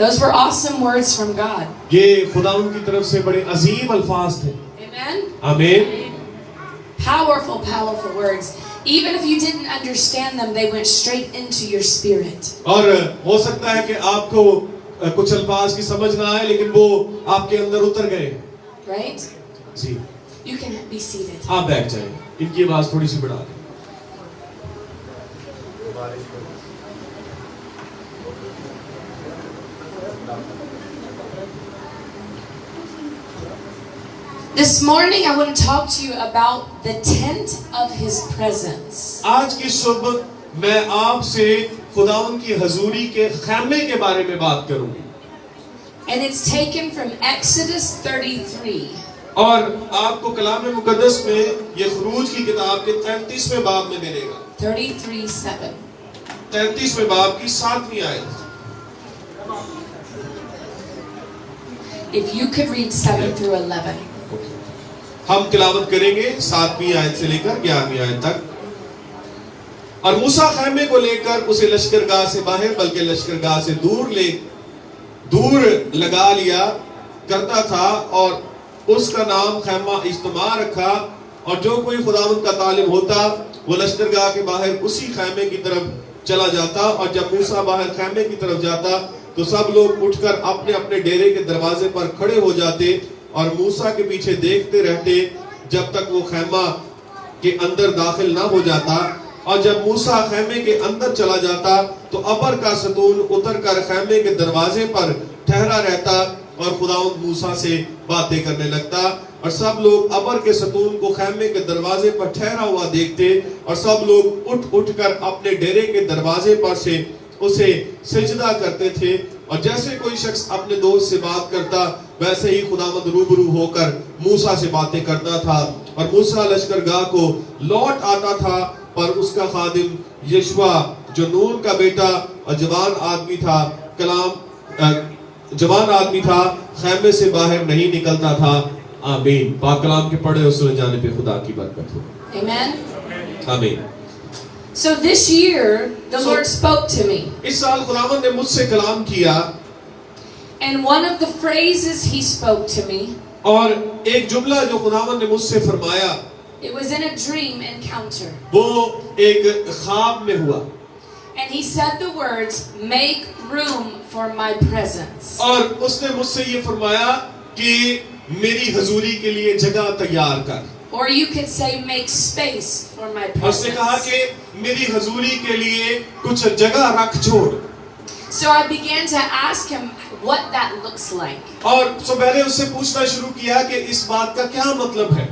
Those were awesome words from God. ये खुदावंद की तरफ से बड़े अजीम अल्फाज थे. Amen. आमीन. Powerful, powerful words. Even if you didn't understand them, they went straight into your spirit. और हो सकता है कि आपको कुछ अल्फाज की समझ ना आए, लेकिन वो आपके अंदर उतर गए. Right? Ji. You can be seated. आप बैठ जाएं. इनकी आवाज थोड़ी सी बढ़ा दें. This morning I want to talk to you about the tent of His presence. आज की सुबह मैं आपसे खुदावंद की हजूरी के खैमे के बारे में बात करूंगी. And it's taken from Exodus 33. और आपको कलाम मुकद्दस में ये खुरूज की किताब के 33वें बाब में मिलेगा. 33:7. 33वें बाब की 7वीं आयत. If you could read 7 through 11. हम तिलावत करेंगे 7वीं आयत से लेकर 11वीं आयत तक. और मूसा खैमे को लेकर उसे लश्करगाह से बाहर, बल्कि लश्करगाह से दूर लगा लिया करता था, और उसका नाम खैमा इज्तिमा रखा. और जो कोई खुदावंद का तालिब होता वो लश्करगाह के बाहर उसी खैमे की तरफ चला जाता. और जब मूसा बाहर खैमे की तरफ जाता तो सब लोग उठकर अपने अपने डेरे के दरवाजे पर खड़े हो जाते और मूसा के पीछे देखते रहते जब तक वो खैमा के अंदर दाखिल ना हो जाता. और जब मूसा खैमे के अंदर चला जाता तो अबर का सतून उतरकर खैमे के दरवाजे पर ठहरा रहता और खुदावंद मूसा से बातें करने लगता. और सब लोग अबर के सतून को खैमे के दरवाजे पर ठहरा हुआ देखते और सब लोग उठ कर अपने डेरे के दरवाजे पर से उसे सिजदा करते थे. और जैसे कोई शख्स अपने दोस्त से बात करता वैसे ही खुदावंद रूबरू होकर मूसा से बातें करता था. और मूसा लश्करगाह को लौट आता था, पर उसका खादिम यशवा जो नून का बेटा और जवान आदमी था खैमे से बाहर नहीं निकलता था. आमीन. पाक कलाम के पढ़े और सुने जाने पे खुदा की बरकत हो. Amen. आमीन. So this year the Lord spoke to me. इस साल खुदावंद ने मुझसे कलाम किया. And one of the phrases He spoke to me, और एक जुमला जो खुदावंद ने मुझसे फरमाया, it was in a dream encounter. वो एक ख्वाब में हुआ. And He said the words, "Make room for my presence." और उसने मुझसे ये फरमाया कि मेरी हजूरी के लिए जगह तैयार कर. Or you could say, "Make space for my उसने कहा presence." कि मेरी हजूरी के लिए कुछ जगह रख छोड़. So I began to ask Him what that looks like. और तो मैंने उससे पूछना शुरू किया कि इस बात का क्या मतलब है.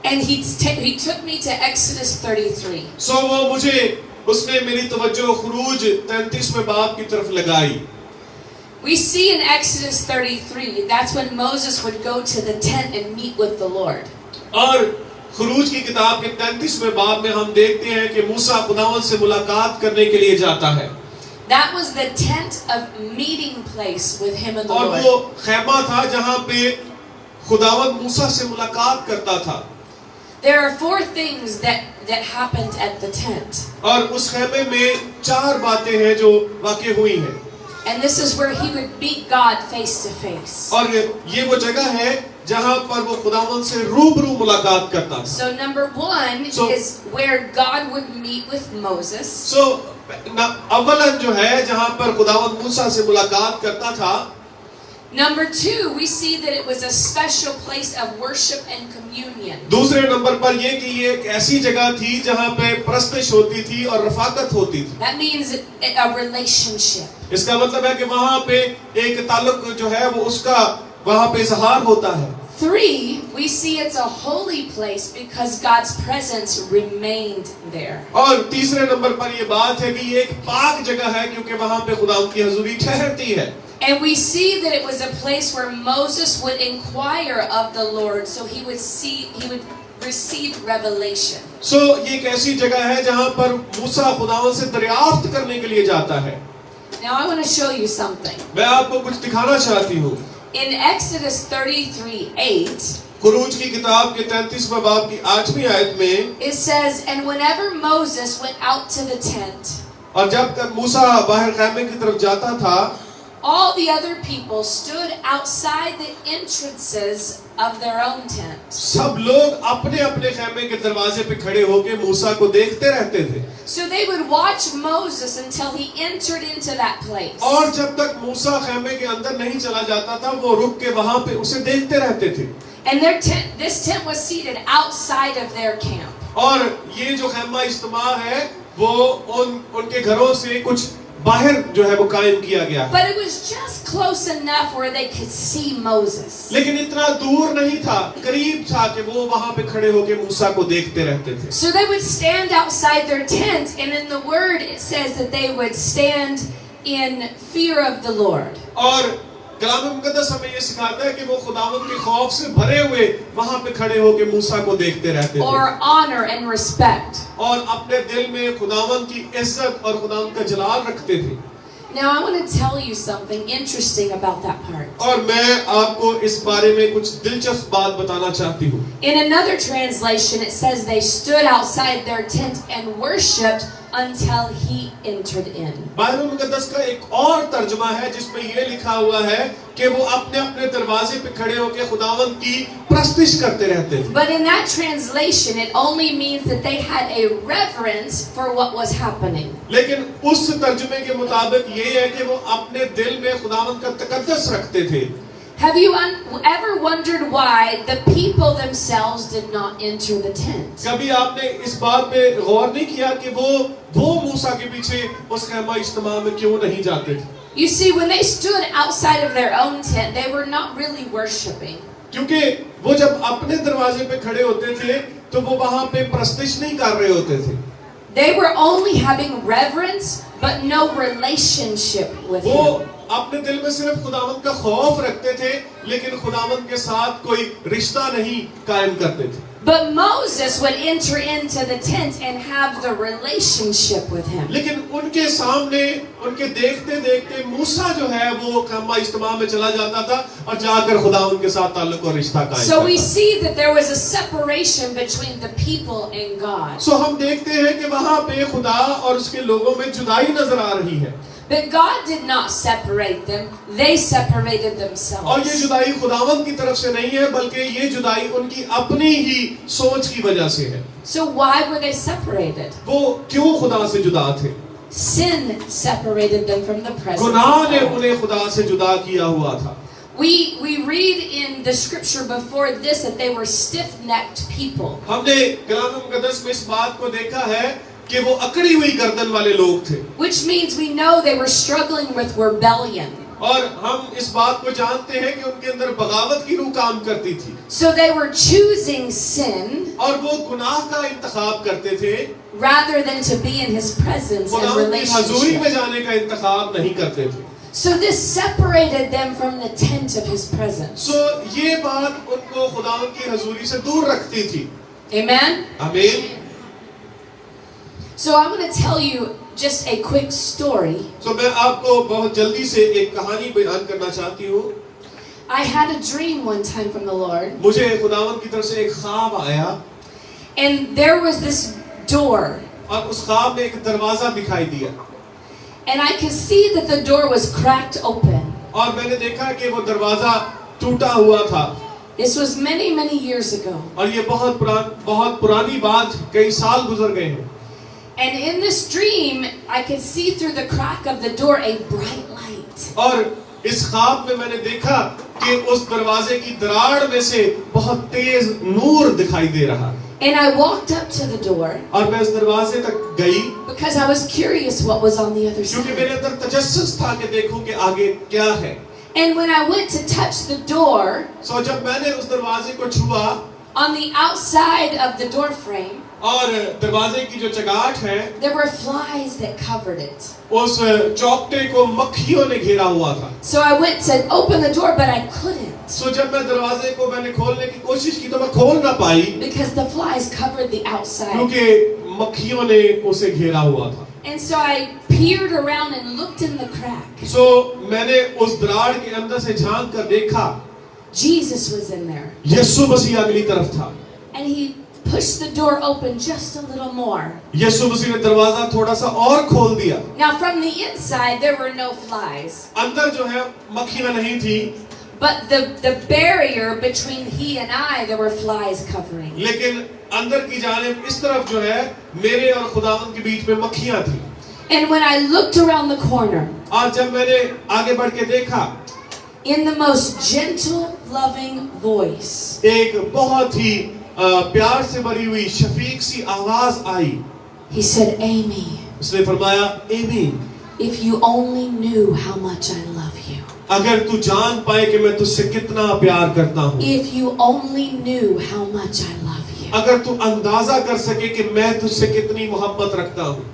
And He took me to Exodus 33. उसने मेरी तवज्जो खुरूज 33वें बाब की तरफ लगाई. We see in Exodus 33, that's when Moses would go to the tent and meet with the Lord. और खुरूज की किताब के 33वें बाब में हम देखते हैं कि मूसा खुदावंद से मुलाकात करने के लिए जाता है. That was the tent of meeting place with Him and the और Lord. वो खैमा था जहाँ पे खुदावंद मूसा से मुलाकात करता था. There are 4 things that happened at the tent. और उस खैमे में 4 बातें हैं जो वाक़ई हुई हैं. And this is where he would meet God face to face. और ये वो जगह है जहाँ पर वो खुदावंद से रूबरू मुलाकात करता था. So number 1 is where God would meet with Moses. अव्वलन जो है जहाँ पर खुदावंद मूसा से मुलाकात करता था. Number 2, we see that it was a special place of worship and communion. दूसरे नंबर पर ये कि ये एक ऐसी जगह थी जहाँ पे परस्तिश होती थी और रफाकत होती थी. That means a relationship. इसका मतलब है कि वहाँ पे एक ताल्लुक जो है वो उसका वहाँ पे इज़हार होता है. 3, we see it's a holy place because God's presence remained there. और तीसरे नंबर पर ये बात है कि ये एक पाक जगह है क्योंकि वहाँ पे खुदा की हजूरी ठहरती है. And we see that it was a place where Moses would inquire of the Lord, so he would receive revelation. ये एक ऐसी जगह है जहाँ पर मूसा खुदावंद से दरियाफ्त करने के लिए जाता है. Now I want to show you something. मैं आपको कुछ दिखाना चाहती हूँ. In Exodus 33:8, खुरूज की किताब के 33वें बाब की 8वीं आयत में it says, "And whenever Moses went out to the tent, और जब तक मूसा बाहर खैमे की तरफ जाता था, all the other people stood outside the entrances of their own tent. सब लोग अपने अपने खेमे के दरवाजे पे खड़े होके मूसा को देखते रहते थे। So they would watch Moses until he entered into that place. और जब तक मूसा खेमे के अंदर नहीं चला जाता था वो रुक के वहां पे उसे देखते रहते थे। And this tent was seated outside of their camp. और ये जो खेमा इज्तिमा है वो उनके घरों से कुछ बाहर जो है वो कायम किया गया है। But it was just close enough where they could see Moses. लेकिन इतना दूर नहीं था, करीब था कि वो वहां पे खड़े होके मूसा को देखते रहते थे। So they would stand outside their tent, and in the word it says that they would stand in fear of the Lord. और कलाम मुकद्दस हमें ये सिखाता है कि वो खुदावंद के खौफ से भरे हुए वहां पे खड़े होके मूसा को देखते रहते थे। Or honor and respect. और अपने दिल में खुदावंद की इज्जत और खुदावंद का जलाल रखते थे। Now I want to tell you something interesting about that part. और मैं आपको इस बारे में कुछ दिलचस्प बात बताना चाहती हूँ। In another translation it says they stood outside their tent and worshipped until he entered in. Bible मुकद्दस का एक और तर्जुमा है जिसमें ये लिखा हुआ है कि वो अपने अपने दरवाजे पे खड़े होकर खुदावंद की प्रस्तिश करते रहते थे। But in that translation it only means that they had a reverence for what was happening. लेकिन उस तर्जुमे के मुताबिक ये है कि वो अपने दिल में खुदावंद का तकद्दुस रखते थे। Have you ever wondered why the people themselves did not enter the tent? कभी आपने इस बात पे गौर नहीं किया कि वो मूसा के पीछे उस खेमा इज्तिमा में क्यों नहीं जाते थे? You see, when they stood outside of their own tent, they were not really worshiping. क्योंकि वो जब अपने दरवाजे पे खड़े होते थे तो वो वहां पे प्रस्तिश नहीं कर रहे होते थे। They were only having reverence but no relationship with वो him. अपने दिल में सिर्फ खुदावंद का खौफ रखते थे लेकिन खुदावंद के साथ कोई रिश्ता नहीं कायम करते थे। But Moses would enter into the tent and have the relationship with him. लेकिन उनके सामने उनके देखते देखते मूसा जो है वो खेमा इज्तिमा में चला जाता था और जाकर खुदावंद के साथ ताल्लुक और रिश्ता कायम So we करता था। see that there was a separation between the people and God. सो हम देखते हैं कि वहां पे खुदा और उसके लोगों में जुदाई नजर आ रही है। But God did not separate them. They separated और ये themselves. जुदाई खुदावंद की तरफ से नहीं है बल्कि ये जुदाई उनकी अपनी ही सोच की वजह से है। So why were they separated? वो क्यों खुदा से जुदा थे? Sin separated them from the presence गुनाह of ने God. उन्हें खुदा से जुदा किया हुआ था। We read in the scripture before this that they were stiff-necked people. हमने कलाम मुकद्दस में इस बात को देखा है कि वो अकड़ी हुई गर्दन वाले लोग थे। Which means we know they were struggling with rebellion. और हम इस बात को जानते हैं कि उनके अंदर बगावत की रूह काम करती थी। So they were choosing sin और वो गुनाह का इंतखाब करते थे rather than to be in his presence and खुदावंद की हजूरी में relationship. जाने का इंतखाब नहीं करते थे। So this separated them from the tent of his presence. सो ये बात उनको खुदावंद की हजूरी से दूर रखती थी। Amen? आमीन। So I'm going to tell you just a quick story. सो मैं आपको बहुत जल्दी से एक कहानी बयान करना चाहती हूँ। I had a dream one time from the Lord, मुझे खुदावंद की तरफ से एक ख्वाब आया and there was this door, और उस ख्वाब में एक दरवाजा दिखाई दिया and I could see that the door was cracked open. और मैंने देखा कि वो दरवाजा टूटा हुआ था। This was many years ago. और ये बहुत पुरानी बात, कई साल गुजर गए हैं। And in this dream, I could see through the crack of the door a bright light. और इस ख्वाब में मैंने देखा कि उस दरवाजे की दरार में से बहुत तेज नूर दिखाई दे रहा। And I walked up to the door और मैं इस दरवाजे तक गई because I was curious what was on the other क्योंकि मेरे side. अंदर तजस्सुस था कि देखूं कि आगे क्या है। And when I went to touch the door, सो जब मैंने उस दरवाजे को छुआ on the outside of the door frame, और दरवाजे की जो चगाट है there were flies that covered it. उस चौखटे को मक्खियों ने घेरा हुआ था। So I went to open the door, but I couldn't सो जब मैं दरवाजे को मैंने खोलने की कोशिश की तो मैं खोल ना पाई because the flies covered the outside. क्योंकि मक्खियों ने उसे घेरा हुआ था। And so I peered around and looked in the crack. सो मैंने उस दरार के अंदर से झांक कर देखा Jesus was in there. यीशु मसीह अगली तरफ था। And he pushed the door open just a little more. यीशु मसीह ने दरवाजा थोड़ा सा और खोल दिया। Now from the inside there were no flies. अंदर जो है मक्खियां नहीं थी, But the barrier between he and I, there were flies covering. लेकिन अंदर की जानिब इस तरफ जो है मेरे और खुदावंद के बीच में मक्खियां थी। And when I looked around the corner, और जब मैंने आगे बढ़ के देखा, in the most gentle, loving voice, एक बहुत ही प्यार से भरी हुई शफीक सी आवाज आई। he said, Amy, उसने फरमाया, Amy, if you only knew how much I love you. अगर तू जान पाए कि मैं तुझसे कितना प्यार करता हूँ, If you only knew how much I love you. अगर तू अंदाजा कर सके कि मैं तुझसे कितनी मोहब्बत रखता हूँ।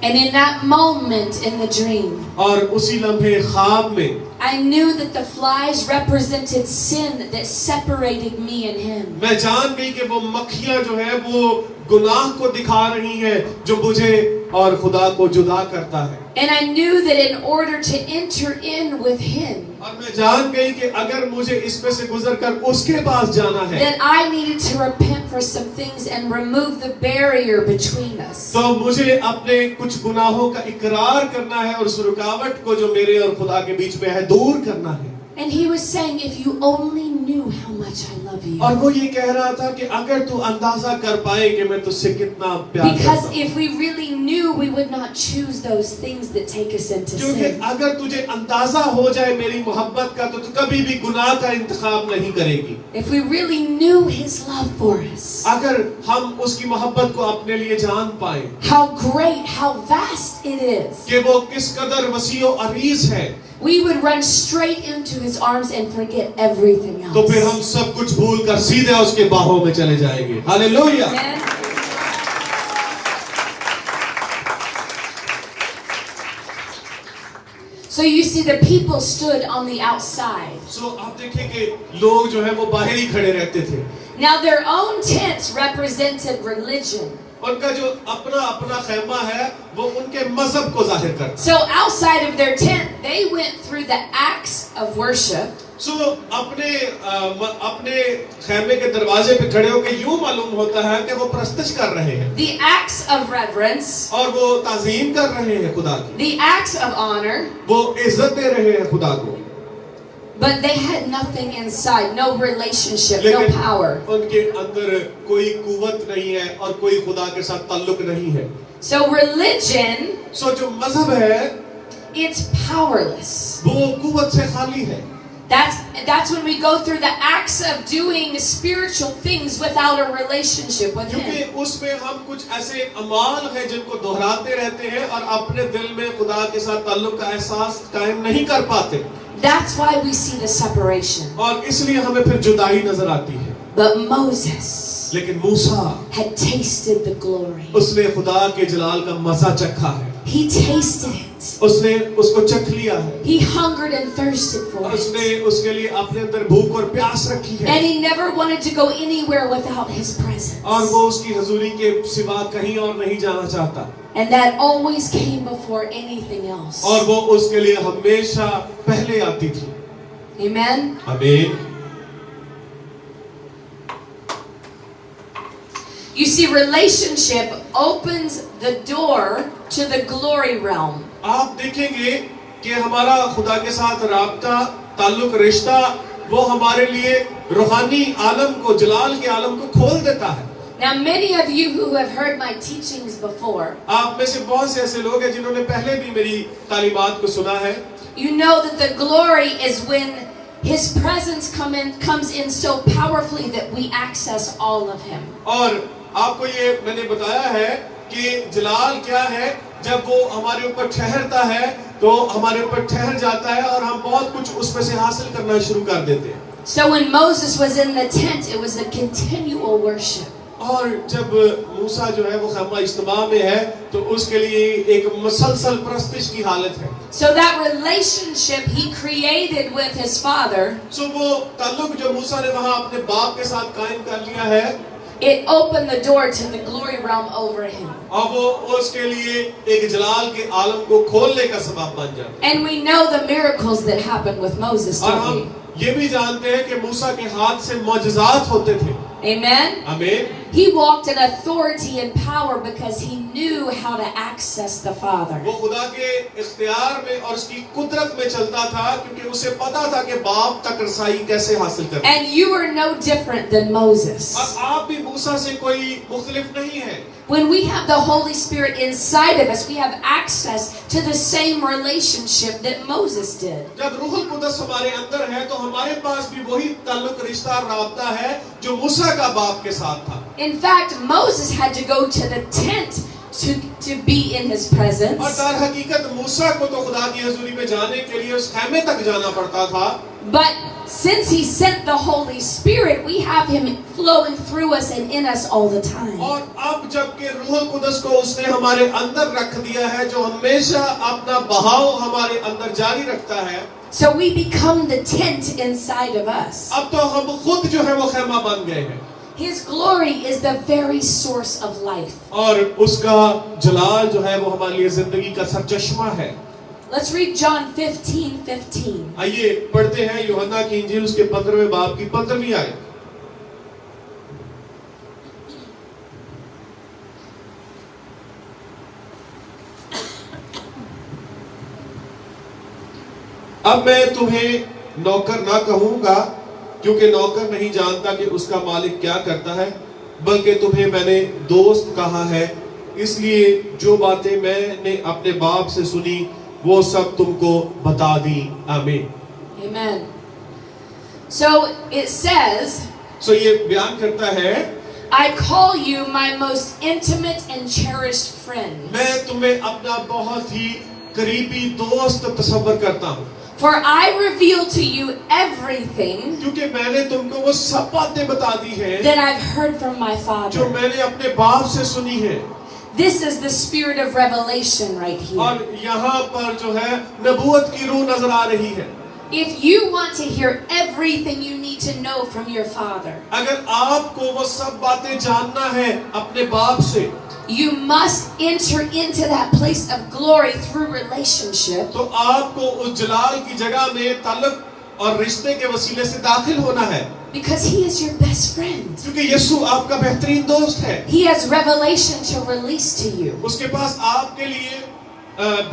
And in that moment in the dream, और उसी लम्हे ख्वाब में I knew that the flies represented sin that separated me and him. मैं जान गई कि वो मक्खियां जो है वो गुनाह को दिखा रही हैं जो मुझे और खुदा को जुदा करता है। And I knew that in order to enter in with him, और मैं जान गई कि अगर मुझे इसमें से गुजरकर उसके पास जाना है, that I needed to repent for some things and remove the barrier between us. तो मुझे अपने कुछ गुनाहों का इकरार करना है और उस रुकावट को जो मेरे और खुदा के बीच में है दूर करना है। And he was saying, if you only knew how much I love you. और वो ये कह रहा था कि अगर तू अंदाजा कर पाए कि मैं तुझसे कितना प्यार करता Because हूँ। if we really knew, we would not choose those things that take us into क्योंकि sin. अगर तुझे अंदाजा हो जाए मेरी मोहब्बत का तो तू कभी भी गुनाह का इंतखाब नहीं करेगी। If we really knew his love for us, अगर हम उसकी मोहब्बत को अपने लिए जान पाए how great, how vast it is, कि वो किस कदर वसीओ अरीज है, we would run straight into his arms and forget everything तो फिर else. हम सब कुछ भूल कर सीधे उसके बाहों में चले जाएंगे। Hallelujah. Amen. So you see, the people stood on the outside. सो आप देखें कि लोग जो है वो बाहर ही खड़े रहते थे। Now their own tents represented religion. उनका जो अपना अपना खैमा है वो उनके मजहब को जाहिर करता है। So outside of their tent, they went through the acts of worship. सो अपने खैमे के दरवाजे पे खड़े होकर यूं मालूम होता है कि वो प्रस्तश कर रहे हैं, The acts of reverence, और वो ताज़ीम कर रहे हैं खुदा की, the acts of honor, वो इज्जत दे रहे हैं खुदा को। but they had nothing inside, no relationship, no लेकिन power. उनके अंदर कोई कुव्वत नहीं है और कोई खुदा के साथ ताल्लुक नहीं है। So religion, सो जो मजहब है it's powerless. वो कुव्वत से खाली है। That's when we go through the acts of doing spiritual things without a relationship with क्योंकि him. उसमें हम कुछ ऐसे अमाल हैं जिनको दोहराते रहते हैं और अपने दिल में खुदा के साथ ताल्लुक का एहसास कायम नहीं कर पाते, That's why we see the separation. और इसलिए हमें फिर जुदाई नजर आती है। But Moses लेकिन मूसा, had tasted the glory. उसने खुदा के जलाल का मजा चखा है, He tasted it. उसने उसको चख लिया है, He hungered and thirsted for और it. उसने उसके लिए अपने अंदर भूख और प्यास रखी है, And he never wanted to go anywhere without his और presence. वो उसकी हजूरी के सिवा कहीं और नहीं जाना चाहता, And that always came before anything else. और वो उसके लिए हमेशा पहले आती थी। Amen? आमीन। You see, relationship opens the door to the glory realm. आप देखेंगे कि हमारा खुदा के साथ राब्ता, ताल्लुक, रिश्ता वो हमारे लिए रूहानी आलम को, जलाल के आलम को खोल देता है। Now, many of you who have heard my teachings before, आप में से बहुत से ऐसे लोग हैं जिन्होंने पहले भी मेरी तालीमात को सुना है। you know that the glory is when his presence comes in so powerfully that we access all of him. और आपको ये मैंने बताया है कि जलाल क्या है, जब वो हमारे ऊपर ठहरता है तो हमारे ऊपर ठहर जाता है और हम बहुत कुछ उसमें से हासिल करना शुरू कर देते हैं। So when Moses was in the tent, it was a continual worship. और जब मूसा जो है वो खैमा इज्तिमा में है तो उसके लिए एक मुसलसल प्रस्तिश की हालत है। So that relationship he created with his father, सो वो ताल्लुक जो मूसा ने वहाँ अपने बाप के साथ कायम कर लिया है, it opened the door to the glory realm over him. और वो उसके लिए एक जलाल के आलम को खोलने का सबब बन जाता है। And we know the miracles that happened with Moses, और don't हम we? ये भी जानते हैं कि मूसा के हाथ से मौजज़ात होते थे। Amen? आमीन। He walked in authority and power because he knew how to access the Father. वो खुदा के इख्तियार में और उसकी कुदरत में चलता था क्योंकि उसे पता था कि बाप तक रसाई कैसे हासिल करनी है। And you are no different than Moses. और आप भी मूसा से कोई मुख्तलिफ नहीं है। When we have the Holy Spirit inside of us, we have access to the same relationship that Moses did. जब रूहुल कुदस हमारे अंदर है तो हमारे पास भी वही ताल्लुक रिश्ता राब्ता है जो मूसा का बाप के साथ था। In fact, Moses had to go to the tent to be in his presence. और दर हकीकत मूसा को तो खुदा की हजूरी में जाने के लिए उस खैमे तक जाना पड़ता था। But since he sent the Holy Spirit, we have him flowing through us and in us all the time. और अब जबकि रूहुल कुदस को उसने हमारे अंदर रख दिया है जो हमेशा अपना बहाव हमारे अंदर जारी रखता है। So we become the tent inside of us. अब तो हम खुद जो है वो खैमा बन गए हैं। His glory is the very source of life. और उसका जलाल जो है वो हमारे लिए जिंदगी का सरचश्मा है। Let's read John 15:15. आइए पढ़ते हैं यूहन्ना की इंजील उसके 15वें बाब की 15वीं आयत। अब मैं तुम्हें नौकर ना कहूंगा क्योंकि नौकर नहीं जानता कि उसका मालिक क्या करता है, बल्कि तुम्हें मैंने दोस्त कहा है, इसलिए जो बातें मैंने अपने बाप से सुनी वो सब तुमको बता दी। आमीन। Amen. So it says, सो ये बयान करता है, I call you my most intimate and cherished friends. मैं तुम्हें अपना बहुत ही करीबी दोस्त तस्वर करता हूँ। For I reveal to you everything क्योंकि मैंने तुमको वो सब बातें बता दी हैं that I've heard from my जो Father. मैंने अपने बाप से सुनी है। This is the spirit of revelation right here. और यहाँ पर जो है नबूवत की रूह नजर आ रही है। If you want to hear everything you need to know from your Father, अगर आपको वो सब बातें जानना है अपने बाप से, you must enter into that place of glory through relationship. तो आपको उस जलाल की जगह में ताल्लुक और रिश्ते के वसीले से दाखिल होना है। Because he is your best friend. क्योंकि यीशु आपका बेहतरीन दोस्त है। He has revelation to release to you. उसके पास आपके लिए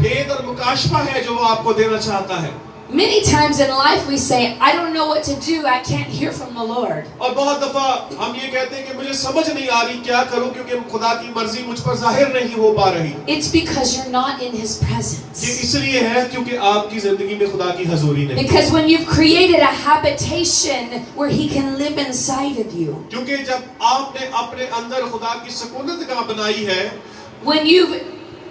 भेद और मुकाशफा है जो वो आपको देना चाहता है। Many times in life we say, I don't know what to do, I can't hear from the Lord. और बहुत दफा हम ये कहते हैं कि मुझे समझ नहीं आ रही क्या करूं क्योंकि खुदा की मर्जी मुझ पर जाहिर नहीं हो पा रही। It's because you're not in his presence. ये इसलिए है क्योंकि आपकी जिंदगी में खुदा की हजूरी नहीं। Because when you've created a habitation where he can live inside of you, क्योंकि जब आपने अपने अंदर खुदा की सकूनत गाह बनाई है, when you've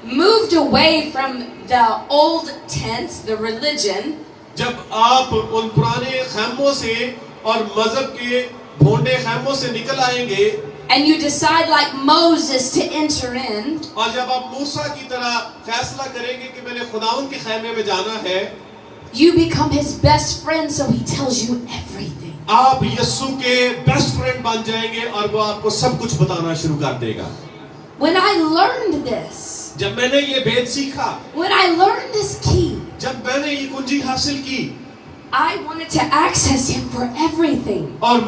moved away from the old tents, the religion, जब आप उन पुराने खैमों से और मजहब के भोंडे खैमों से निकल आएंगे, and you decide like Moses to enter in, और जब आप मूसा की तरह फैसला करेंगे कि मैंने खुदाउन के खैमे में जाना है, you become his best friend, so he tells you everything. आप यीशु के बेस्ट फ्रेंड बन जाएंगे और वो आपको सब कुछ बताना शुरू कर देगा। When I learned this, जब मैंने ये भेद सीखा, when I learned this key, जब मैंने ये कुंजी हासिल की, I wanted to access him for everything. और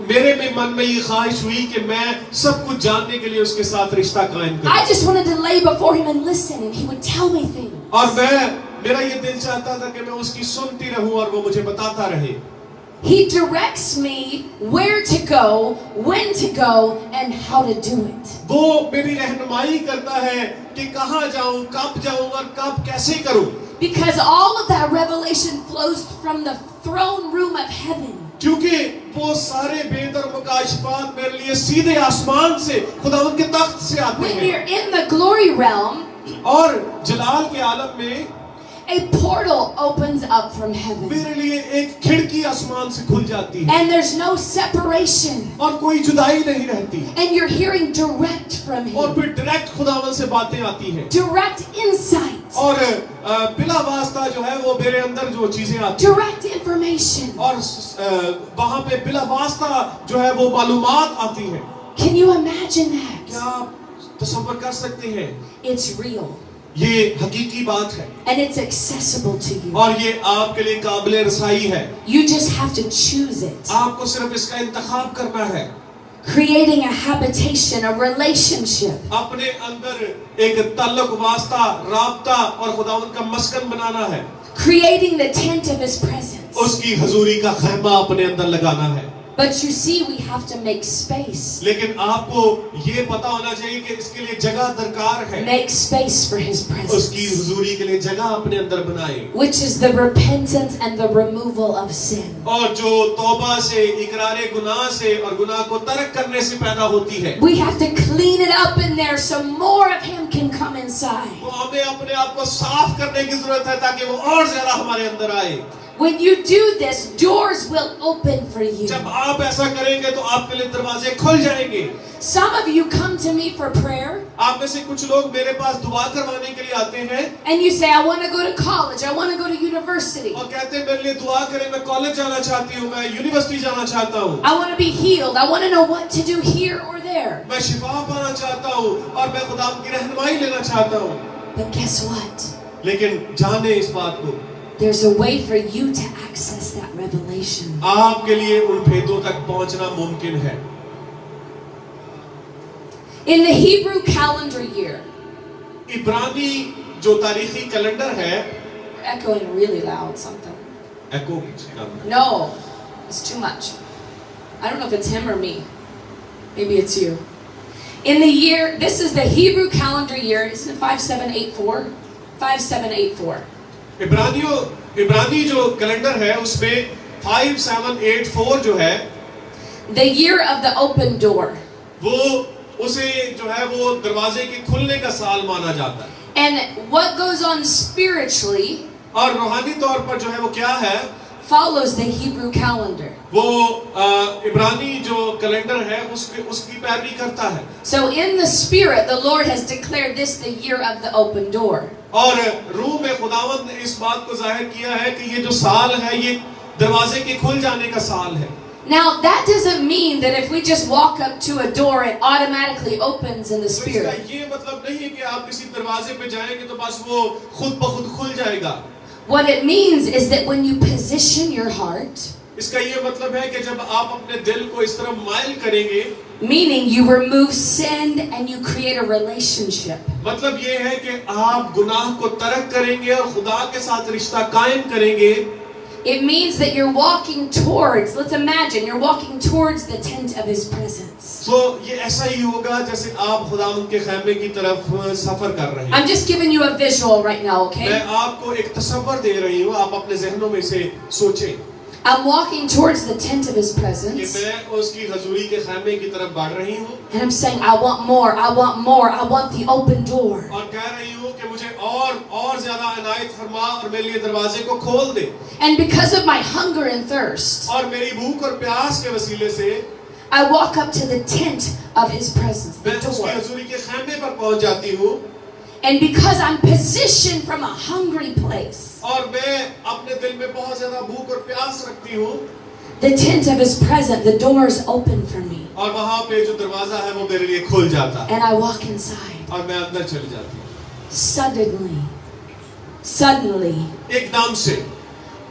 मेरे में मन में ये ख्वाहिश हुई कि मैं सब कुछ जानने के लिए उसके साथ रिश्ता कायम करूं। I just wanted to lay before him and listen, and he would tell me things. और मेरा ये दिल चाहता था कि मैं उसकी सुनती रहूं और वो मुझे बताता रहे। He directs me where to go, when to go, and how to do it. वो मेरी रहनुमाई करता है कि कहाँ जाऊं, कब जाऊं और कब कैसे करूं। Because all of that revelation flows from the throne room of heaven. क्योंकि वो सारे भेद और मुकाशफात मेरे लिए सीधे आसमान से खुदा उनके तख्त से आते When हैं। you're in the glory realm, और जलाल के आलम में a portal opens up from heaven. मेरे लिए एक खिड़की आसमान से खुल जाती है And there's no separation. और कोई जुदाई नहीं रहती, And you're hearing direct from और him. फिर डायरेक्ट खुदावन से बातें आती हैं Direct insight. और बिला वास्ता जो है वो मेरे अंदर जो चीजें आती हैं Direct information. और वहां पे बिला वास्ता जो है वो मालूमात आती हैं। Can you imagine that? क्या आप तसव्वुर कर सकते हैं? It's real. ये हकीकी बात है And it's accessible to you. और ये आपके लिए काबिल रसाई है। You just have to choose it. आपको सिर्फ इसका इंतखाब करना है। creating a habitation, a relationship. अपने अंदर एक ताल्लुक वास्ता राब्ता और खुदावंद का मस्कन बनाना है, Creating the tent of His presence. उसकी हजूरी का खैमा अपने अंदर लगाना है। But you see, we have to make space. लेकिन आपको ये पता होना चाहिए कि इसके लिए जगह दरकार है। Make space for His उसकी presence, हुजूरी के लिए जगह अपने अंदर बनाए, which is the repentance and the removal of sin. और जो तौबा से, इकरारे गुनाह से और गुनाह को तर्क करने से पैदा होती है। We have to clean it up in there so more of Him can come inside. वो हमें अपने आप को साफ करने की जरूरत है ताकि वो और ज्यादा हमारे अंदर आए। When you do this, doors will open for you. जब आप ऐसा करेंगे तो आपके लिए दरवाजे खुल जाएंगे। Some of you come to me for prayer आप में से कुछ लोग मेरे पास दुआ करवाने के लिए आते हैं and you say, I want to go to college, I want to go to university, और कहते हैं मेरे लिए दुआ करें, मैं कॉलेज जाना चाहती हूँ, मैं यूनिवर्सिटी जाना चाहता हूँ, I want to be healed, I want to know what to do here or there. मैं शिफा पाना चाहता हूँ और मैं खुदा की रहनुमाई लेना चाहता हूँ। But guess what? लेकिन जाने इस बात को, There's a way for you to access that revelation. आपके लिए उन भेदों तक पहुंचना मुमकिन है। In the Hebrew calendar year, इब्रानी जो तारीखी कैलेंडर है, echoing really loud something. Echo No, it's too much. I don't know if it's him or me. Maybe it's you. In the year, this is the Hebrew calendar year, isn't it 5784? 5784. इब्रानी जो calendar है उसमें 5784 जो है, The year of the open door. वो उसे जो है वो दरवाजे के खुलने का साल माना जाता है। And what goes on spiritually और रूहानी तौर पर जो है वो क्या है, follows the Hebrew calendar. वो इब्रानी जो कैलेंडर है उसकी पैरवी करता है। So in the spirit, the Lord has declared this the year of the open door. और रूह में खुदावंद ने इस बात को जाहिर किया है कि ये जो साल है ये दरवाजे के खुल जाने का साल है। Now that doesn't mean that if we just walk up to a door, it automatically opens in the तो इसका spirit. ये मतलब नहीं है कि आप किसी दरवाजे पे जाएंगे तो बस वो खुद ब खुद खुल जाएगा। What it means is that when you position your heart, इसका ये मतलब है कि जब आप अपने दिल को इस तरह माइल करेंगे, meaning you remove sin and you create a relationship. मतलब ये है कि आप गुनाह को तर्क करेंगे और खुदा के साथ रिश्ता कायम करेंगे। It means that you're walking towards, let's imagine, you're walking towards the tent of His presence. तो ये ऐसा ही होगा जैसे आप खुदावंद के खैमे की तरफ सफर कर रहे हैं। I'm just giving you a visual right now, okay? मैं आपको एक तस्वर दे रही हूँ, आप अपने जहनों में से सोचें I'm walking towards the tent of His कि presence. मैं उसकी हजूरी के खैमे की तरफ बढ़ रही हूँ And I'm saying, I want more, I want more, I want the open door. और कह रही हूँ कि मुझे और ज्यादा इनायत फरमा और मेरे लिए दरवाजे को खोल दे। And because of my hunger and thirst, और मेरी भूख और प्यास के वसीले से I walk up to the tent of His presence, the मैं उसकी door. हजूरी के खैमे पर पहुंच जाती हूँ And because I'm positioned from a hungry place, और मैं अपने दिल में बहुत ज्यादा भूख और प्यास रखती हूँ the tent of His presence, the doors open for me. और वहाँ पे जो दरवाजा है वो मेरे लिए खुल जाता है And I walk inside. और मैं अंदर चली जाती हूँ। Suddenly, एकदम से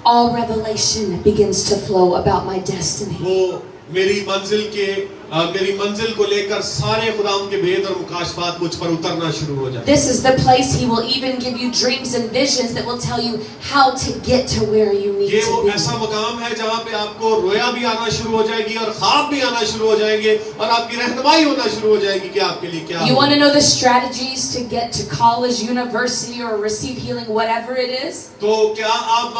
all revelation begins to flow about my destiny. वो मेरी मंजिल को लेकर सारे खुदावंद के भेद और मुकाशफात मुझ पर उतरना शुरू हो जाए। This is the place He will even give you dreams and visions that will tell you how to get to where you need ये to वो be. ऐसा मकाम है जहाँ पे आपको रोया भी आना शुरू हो जाएगी और ख्वाब भी आना शुरू हो जाएंगे और आपकी रहनुमाई होना शुरू हो जाएगी कि आपके लिए क्या You want to know the strategies to get to college, university, or receive healing, whatever it is? तो क्या आप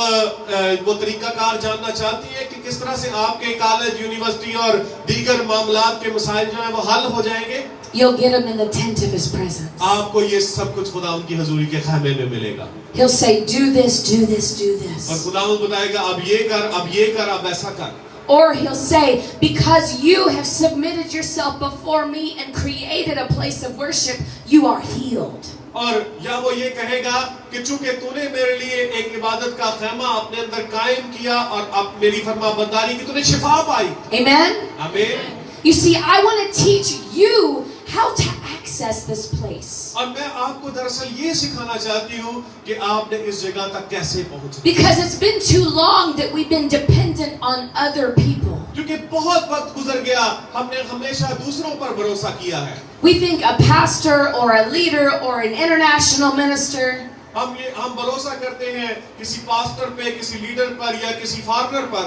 वो तरीकाकार जानना चाहती है कि किस तरह से आपके कॉलेज, यूनिवर्सिटी और दीगर मामलात के मसाइल जो है वो हल हो जाएंगे? You'll get them in the tent of His presence. आपको ये सब कुछ खुदावंद की हजूरी के खैमे में मिलेगा He'll say, do this, do this, do और this. खुदावंद बताएगा अब ये कर, अब ऐसा कर। Or He'll say, because you have submitted yourself before me and created a place of worship, you are healed. और या वो ये कहेगा कि चूंकि तूने मेरे लिए एक इबादत का खैमा अपने अंदर कायम किया और अब मेरी फरमाबरदारी की तूने शिफा पाई। Amen? आमीन। You see, I want to teach you how to access this place. और मैं आपको दरअसल ये सिखाना चाहती हूँ कि आपने इस जगह तक कैसे पहुंचना। Because it's been too long that we've been dependent on other people. क्योंकि बहुत वक्त गुजर गया, हमने हमेशा दूसरों पर भरोसा किया है। We think a pastor or a leader or an international minister हम भरोसा करते हैं किसी पास्टर पे, किसी लीडर पर या किसी फॉरेनर पर।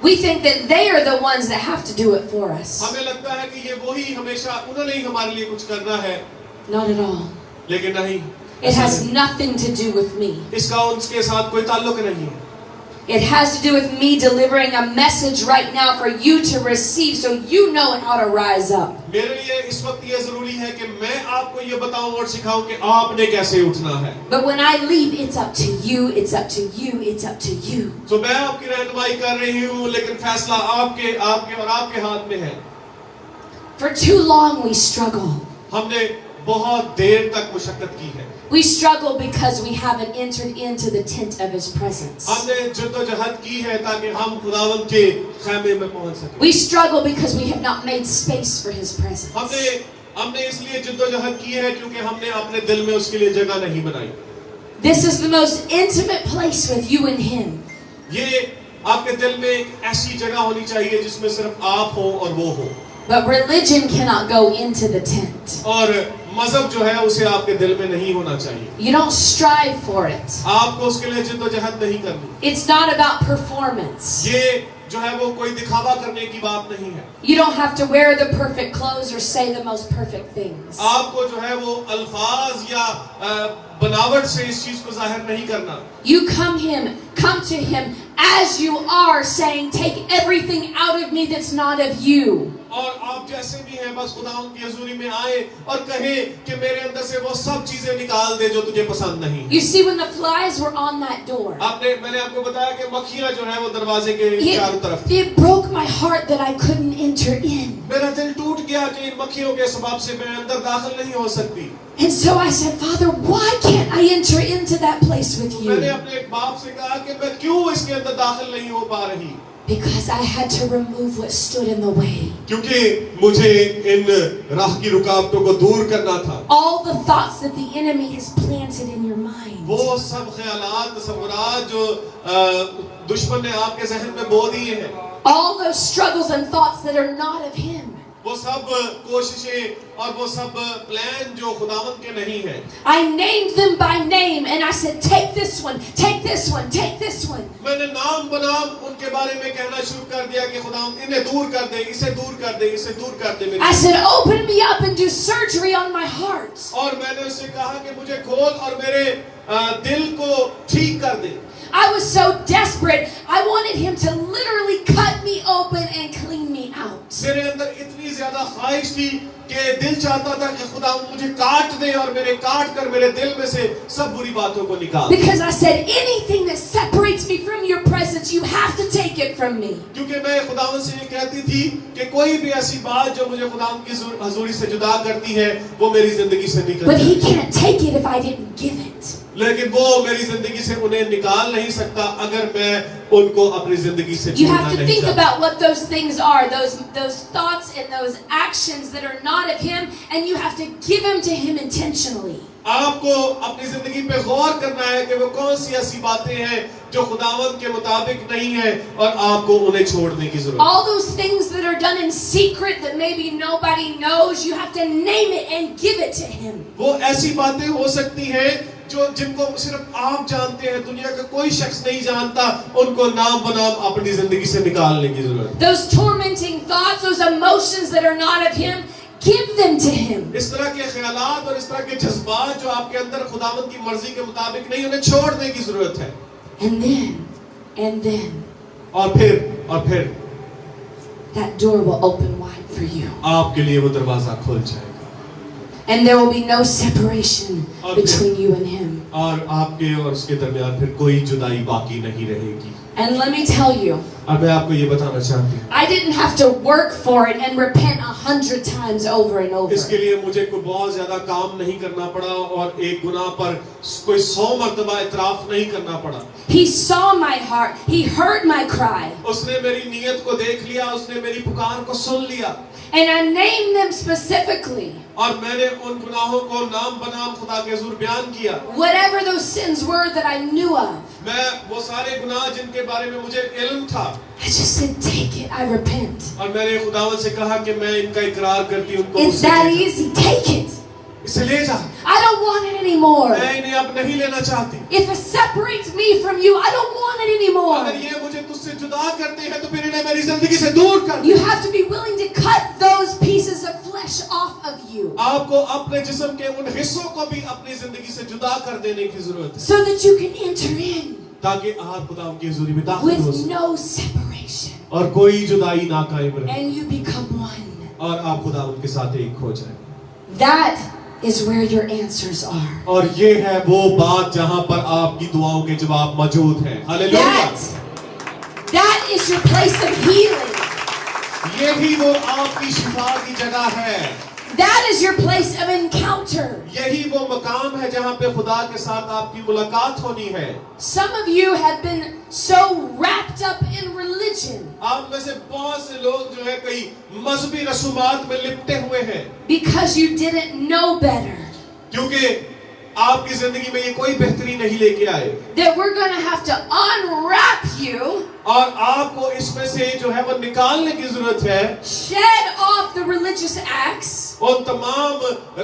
we think that they are the ones that have to do it for us. हमें लगता है कि ये वही हमेशा उन्होंने ही हमारे लिए कुछ करना है। Not at all. लेकिन नहीं, It has nothing to do with me. इसका उनके साथ कोई ताल्लुक नहीं है। It has to do with me delivering a message right now for you to receive so you know how to rise up. मेरे लिए इस वक्त ये जरूरी है कि मैं आपको ये बताऊं और सिखाऊं कि आपने कैसे उठना है। But when I leave, it's up to you, it's up to you, it's up to you. तो मैं आपकी रहनुमाई कर रही हूँ, लेकिन फैसला आपके और आपके हाथ में है। For too long we struggle. हमने बहुत देर तक मुशक्कत की है। We struggle because we haven't entered into the tent of His presence. हमने जद्दोजहद की है ताकि हम खुदावंद के ख़ैमे में पहुंच सकें। We struggle because we have not made space for His presence. हमने इसलिए जद्दोजहद की है क्योंकि हमने अपने दिल में उसके लिए जगह नहीं बनाई। This is the most intimate place with you and Him. ये आपके दिल में एक ऐसी जगह होनी चाहिए जिसमें सिर्फ आप हो और वो हो। But religion cannot go into the tent. और मजहब जो है उसे आपके दिल में नहीं होना चाहिए। You don't strive for it. आपको उसके लिए जिद्दोजहद नहीं करनी। It's not about performance. ये जो है वो कोई दिखावा करने की बात नहीं है। You don't have to wear the perfect clothes or say the most perfect things. आपको जो है वो अल्फाज या बनावट से इस चीज को जाहिर नहीं करना। You come to Him as you are, saying, take everything out of me that's not of you. और आप जैसे भी हैं बस खुदावंद की हजूरी में आए और कहे कि मेरे अंदर से वो सब चीजें निकाल दे जो तुझे पसंद नहीं। You see, when the flies were on that door, मैंने आपको बताया कि मक्खियां जो है वो दरवाजे के चारों तरफ। it broke my heart that I couldn't enter in. मेरा दिल टूट गया कि इन मक्खियों के सबब से मैं अंदर दाखिल नहीं हो सकती। And so I said, Father, why can't I enter into that place with मैंने you? अपने बाप से कहा कि मैं क्यों इसके अंदर दाखिल नहीं हो पा रही। Because I had to remove what stood in the way. क्योंकि मुझे इन राह की रुकावटों को दूर करना था। All the thoughts that the enemy has planted in your mind. वो सब ख्यालात तसव्वुरात जो दुश्मन ने आपके ज़हन में बो दिए हैं। All those struggles and thoughts that are not of Him. वो सब कोशिशें और वो सब प्लान जो खुदावंद के नहीं है। I named them by name and I said, take this one, take this one, take this one. मैंने नाम बनाम उनके बारे में कहना शुरू कर दिया कि खुदावंद इन्हें दूर कर दे, इसे दूर कर दे, इसे दूर कर दे। I said, open me up and do surgery on my heart. और मैंने उससे कहा कि मुझे खोल और मेरे दिल को ठीक कर दे। I was so desperate. I wanted Him to literally cut me open and clean me out. मेरे अंदर इतनी ज्यादा ख्वाहिश थी कि दिल चाहता था कि खुदा मुझे काट दे और काट कर मेरे दिल में से सब बुरी बातों को निकाल। Because I said, anything that separates me from your presence, you have to take it from me. क्योंकि मैं खुदावंद से ये कहती थी कि कोई भी ऐसी बात जो मुझे खुदावंद की हजूरी से जुदा करती है वो मेरी जिंदगी से निकल But He जाए। can't take it if I didn't give it. लेकिन वो मेरी जिंदगी से उन्हें निकाल नहीं सकता अगर मैं उनको अपनी जिंदगी से You छोड़ना have to नहीं think चाहता। about what those things are, those thoughts and those actions that are not of Him, and you have to give them to Him intentionally. आपको अपनी जिंदगी पे गौर करना है कि वो कौन सी ऐसी बातें हैं जो खुदावंद के मुताबिक नहीं है और आपको उन्हें छोड़ने की जरूरत है। All those things that are done in secret that maybe nobody knows, you have to name it and give it to Him. वो ऐसी बातें हो सकती हैं जो जिनको सिर्फ आप जानते हैं, दुनिया का कोई शख्स नहीं जानता, उनको नाम बनाम अपनी जिंदगी से निकालने की जरूरत है। Those tormenting thoughts, those emotions that are not of Him, give them to Him. इस तरह के ख्यालात और इस तरह के जज्बात जो आपके अंदर खुदावंद की मर्जी के मुताबिक नहीं, उन्हें छोड़ने की जरूरत है। And then और फिर that door will open wide for you. आपके लिए वो दरवाजा खुल जाएगा। And there will be no separation Okay. between you and Him. और आपके और उसके दरमियान फिर कोई जुदाई बाकी नहीं रहेगी। And let me tell you, और मैं आपको ये बताना चाहती हूँ, I didn't have to work for it and repent 100 times over and over. इसके लिए मुझे कोई बहुत ज्यादा काम नहीं करना पड़ा और एक गुनाह पर कोई 100 मर्तबा इतराफ नहीं करना पड़ा। He saw my heart. He heard my cry. उसने मेरी नीयत को देख लिया, उसने मेरी पुकार को सुन लिया, And I named them specifically. और मैंने उन गुनाहों को नाम बनाम खुदा के हुजूर बयान किया। Whatever those sins were that I knew of. मैं वो सारे गुनाह जिनके बारे में मुझे इल्म था, I just said, take it. I repent. और मैंने खुदावंद से कहा कि मैं इनका इकरार करती हूँ, उनको It's मुझसे that ले जा। easy. Take it. इसे ले जा, I don't want it anymore. मैं इन्हें अब नहीं लेना चाहती। If it separates me from you, I don't want it anymore. अगर ये मुझे तुझसे जुदा करते हैं तो फिर इन्हें मेरी जिंदगी से दूर कर। You have to be willing to cut those pieces of flesh off of you आपको अपने जिस्म के उन हिस्सों को भी अपनी जिंदगी से जुदा कर देने की जरूरत है, so that you can enter in ताकि आप खुदा की हुजूरी में दाखिल हो with सकें no separation. और कोई जुदाई ना कायम रहे, And you become one. और आप खुदा उनके साथ एक हो जाए। That is where your answers are. और ये है वो बात जहां पर आपकी दुआओं के जवाब मौजूद हैं। Hallelujah. That is your place of healing. यही वो आपकी शिफा की जगह है, That is your place of encounter. यही वो मकाम है जहां पे खुदा के साथ आपकी मुलाकात होनी है। Some of you have been so wrapped up in religion आप में से बहुत से लोग जो है कई मजहबी रसूमात में लिपटे हुए हैं, because you didn't know better. क्योंकि आपकी जिंदगी में ये कोई बेहतरी नहीं लेके आए, That we're going to have to unwrap you, और आपको इसमें से जो है वो निकालने की जरूरत है, shed off the religious acts, उन तमाम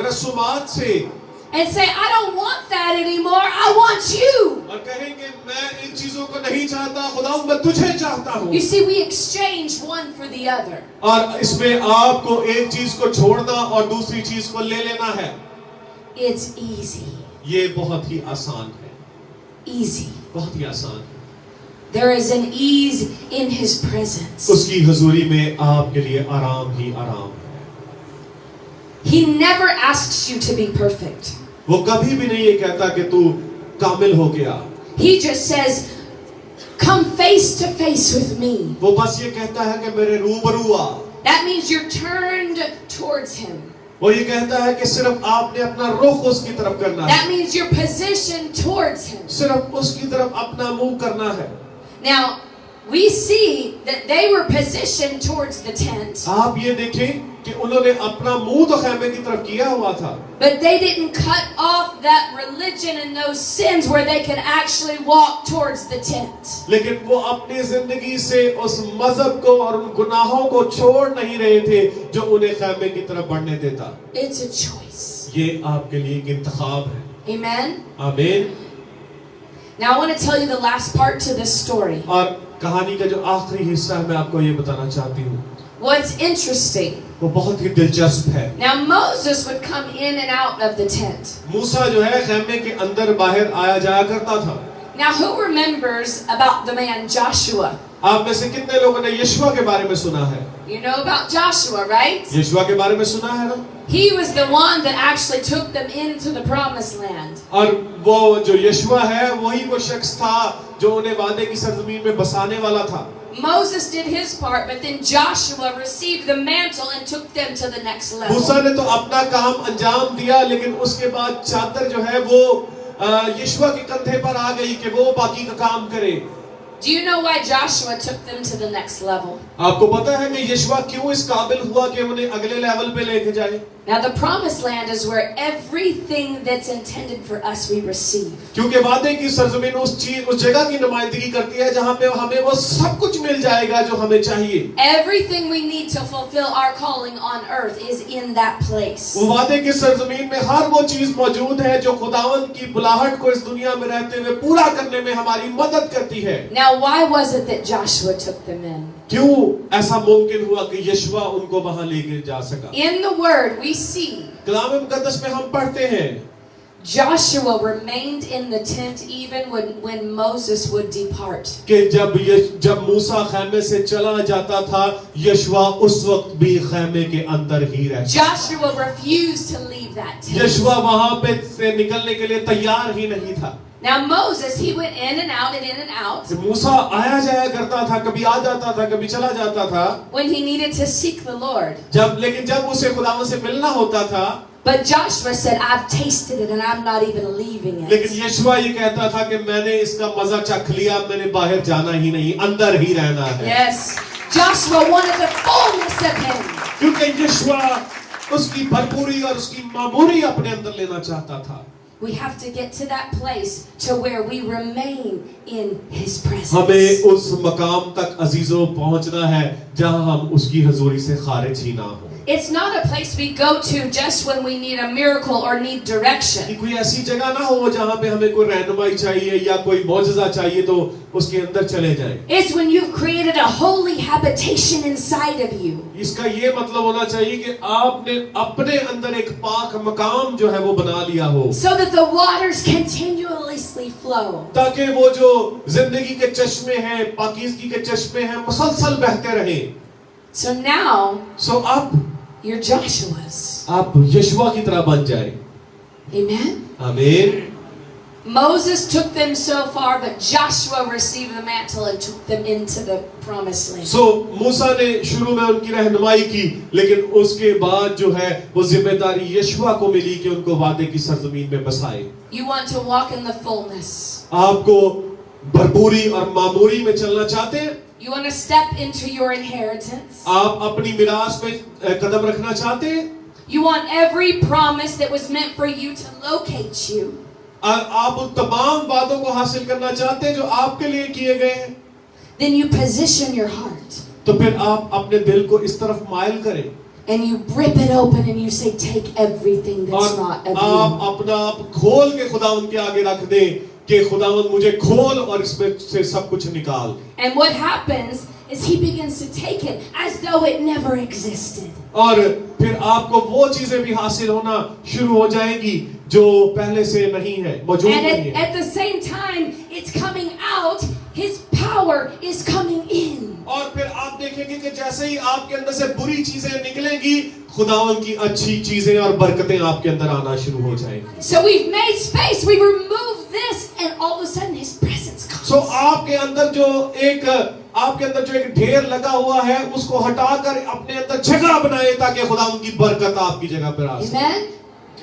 रसूमात से, and say, I don't want that anymore. I want you. और कहेंगे मैं इन चीजों को नहीं चाहता, खुदा मैं तुझे चाहता हूँ। You see, we exchange one for the other. और इसमें आपको एक चीज को छोड़ना और दूसरी चीज को ले लेना है। It's easy. ये बहुत ही आसान है, Easy. बहुत ही आसान है। There is an ease in His presence. उसकी हुजूरी में आपके लिए आराम ही आराम है। He never asks you to be perfect. वो कभी भी नहीं ये कहता कि तू कामिल हो गया, He just says, come face to face with me. वो बस ये कहता है कि मेरे रूबरू आ। That means you're turned towards Him. वो ये कहता है कि सिर्फ आपने अपना रुख उसकी तरफ करना है, That means you're positioned towards Him. सिर्फ उसकी तरफ अपना मुंह करना है। Now, we see that they were positioned towards the tent, आप ये देखें कि उन्होंने अपना मुंह तो खैमे की तरफ किया हुआ था, but they didn't cut off that religion and those sins where they could actually walk towards the tent. लेकिन वो अपनी जिंदगी से उस मजहब को और उन गुनाहों को छोड़ नहीं रहे थे जो उन्हें खैमे की तरफ बढ़ने देता। It's a choice. ये आपके लिए एक इंतखाब है। Amen? आमीन। Now I want to tell you the last part to this story. और कहानी का जो आखिरी हिस्सा है मैं आपको ये बताना चाहती हूँ, What's interesting, वो बहुत ही दिलचस्प है। now Moses would come in and out of the tent. मूसा जो है खैमे के अंदर बाहर आया जाया करता था। Now who remembers about the man Joshua? आप में से कितने लोगों ने यीशुआ के बारे में सुना है? You know about Joshua, right? यीशुआ के बारे में सुना है ना? He was the one that actually took them into the promised land. और वो जो यीशुआ है वही वो शख्स था जो उन्हें वादे की सरजमीन में बसाने वाला था। Moses did his part, but then Joshua received the mantle and took them to the next Musa level. ने तो अपना काम अंजाम दिया, लेकिन उसके बाद चादर जो है वो यीशुआ के कंधे पर आ गई कि वो बाकी का काम करे। Do you know why Joshua took them to the next level? आपको पता है कि यीशुआ क्यों इस काबिल हुआ कि उन्हें अगले लेवल पे लेके जाए? Now the promised land is where everything that's intended for us we receive. क्योंकि वादे की सरजमीन उस जगह की नुमाइंदगी करती है जहाँ पे हमें वो सब कुछ मिल जाएगा जो हमें चाहिए। Everything we need to fulfill our calling on earth is in that place. वो वादे की सरजमीन में हर वो चीज मौजूद है जो खुदावंद की बुलाहट को इस दुनिया में रहते हुए पूरा करने में हमारी मदद करती है। Now why was it that Joshua took them in? क्यों ऐसा मुमकिन हुआ कि यीशुआ उनको वहां लेके जा सका? In the word we see कलाम मुकद्दस में हम पढ़ते हैं Joshua remained in the tent even when Moses would depart. कि जब मूसा खैमे से चला जाता था, यीशुआ उस वक्त भी खैमे के अंदर ही रहता। Joshua refused to leave that tent. यीशुआ वहां पे से निकलने के लिए तैयार ही नहीं था। Now Moses, he went in and out and in and out मूसा आया जाया करता था, कभी आ जाता था, कभी चला जाता था, when he needed to seek the Lord. लेकिन जब उसे खुदावन से मिलना होता था, But Joshua said, I've tasted it and I'm not even leaving लेकिन it. यशुआ ये कहता था कि मैंने इसका मजा चख लिया, मैंने बाहर जाना ही नहीं, अंदर ही रहना है। Yes, Joshua wanted the fullness of him. क्योंकि यशुआ उसकी भरपूरी और उसकी मामूरी अपने अंदर लेना चाहता था। We have to get to that place to where we remain in His presence. हमें उस मकाम तक अजीजों पहुंचना है जहां हम उसकी हजूरी से खारिज ही ना हो। It's not a place we go to just when we need a miracle or need direction. कि कोई ऐसी जगह ना हो जहां पे हमें कोई रहनुमाई चाहिए या कोई मौजज़ा चाहिए तो उसके अंदर चले जाएं। It's when you've created a holy habitation inside of you. इसका ये मतलब होना चाहिए कि आपने अपने अंदर एक पाक मकाम जो है वो बना लिया हो, So that the waters continuously flow. ताकि वो जो जिंदगी के चश्मे हैं, पाकीज़गी के चश्मे हैं, मुसलसल बहते रहें। So now सो अब you're Joshua's. आप यशुआ की तरह बन जाए। Amen. आमीन। Moses took them so far, but Joshua received the mantle and took them into the promised land. सो मूसा ने शुरू में उनकी रहनुमाई की, लेकिन उसके बाद जो है वो जिम्मेदारी यशुआ को मिली कि उनको वादे की सरजमीन में बसाए। You want to walk in the fullness. आपको भरपूरी और मामूरी में चलना चाहते हैं? You want to step into your inheritance. आप अपनी मिरास में कदम रखना चाहते हैं? You want every promise that was meant for you to locate you. आप उन तमाम वादों को हासिल करना चाहते हैं जो आपके लिए किए गए हैं? Then you position your heart तो फिर आप अपने दिल को इस तरफ माइल करें and you rip it open and you say, take everything that's और not of आप you. अपना आप खोल के खुदावंद के आगे रख दें कि खुदावंद मुझे खोल और इसमें से सब कुछ निकाल। And what happens is he begins to take it as though it never existed. और फिर आपको वो चीजें भी हासिल होना शुरू हो जाएंगी जो पहले से नहीं है, मौजूद And नहीं है। at the same time it's coming out, his power is coming in. और फिर आप देखेंगे कि जैसे ही आपके अंदर से बुरी चीजें निकलेंगी, खुदावंद की अच्छी चीजें और बरकतें आपके अंदर आना शुरू हो जाएंगी। So we've made space, we removed this, and all of a sudden his presence comes. सो आपके अंदर जो एक ढेर लगा हुआ है उसको हटाकर अपने अंदर जगह बनाए ताकि खुदावंद की बरकत आपकी जगह पर आ सके। Amen.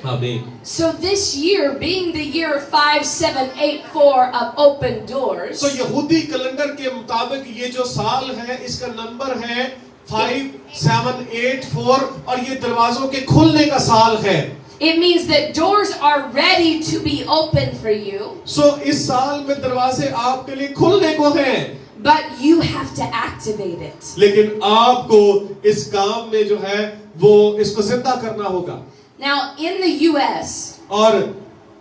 आमीन। So this year, being the year 5784 of open doors, तो यहूदी कैलेंडर के मुताबिक ये जो साल है इसका नंबर है 5784 और ये दरवाजों के खुलने का साल है। it means that doors are ready to be open for you, सो इस साल में दरवाजे आपके लिए खुलने को हैं, but you have to activate it. लेकिन आपको इस काम में जो है वो इसको जिंदा करना होगा। Now in the US, और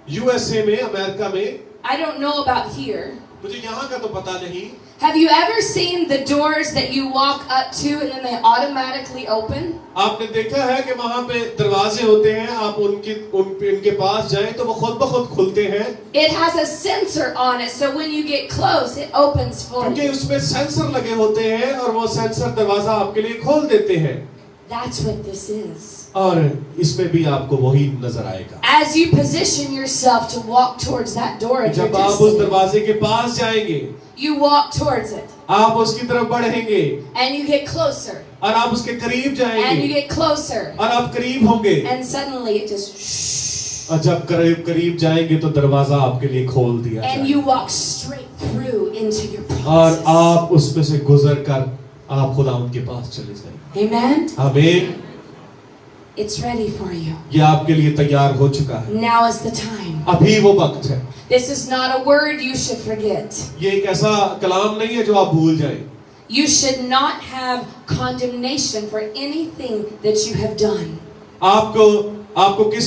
यूएसए में, अमेरिका में, I don't know about here, मुझे यहाँ का तो पता नहीं, have you ever seen the doors that you walk up to and then they automatically open? आपने देखा है कि वहां पे दरवाजे होते हैं, आप उनके पास जाएं तो वो खुद ब खुद खुलते हैं, It has a sensor on it, so when you get close, it opens for क्योंकि you. उसमें सेंसर लगे होते हैं और वो सेंसर दरवाजा आपके लिए खोल देते हैं। That's what this is. और इसमें भी आपको वही नजर आएगा। As you position yourself to walk towards that door of your जब आप उस destiny, दरवाजे के पास जाएंगे, you walk towards it आप उसकी तरफ बढ़ेंगे and you get closer और आप उसके करीब and you जाएंगे get closer और आप करीब होंगे and suddenly it just shh, और जब करीब जाएंगे तो दरवाजा आपके लिए खोल दिया and जाएगा you walk straight through into your और promises. आप उसमें से गुजर कर आप खुदा उनके पास चले जाएंगे। Amen. आमीन। It's ready for you. ये आपके लिए तैयार हो चुका है, Now is the time. अभी वो वक्त है। This is not a word you should forget. ये एक ऐसा कलाम नहीं है जो आप भूल जाएं। You should not have condemnation for anything that you have done. आपको किस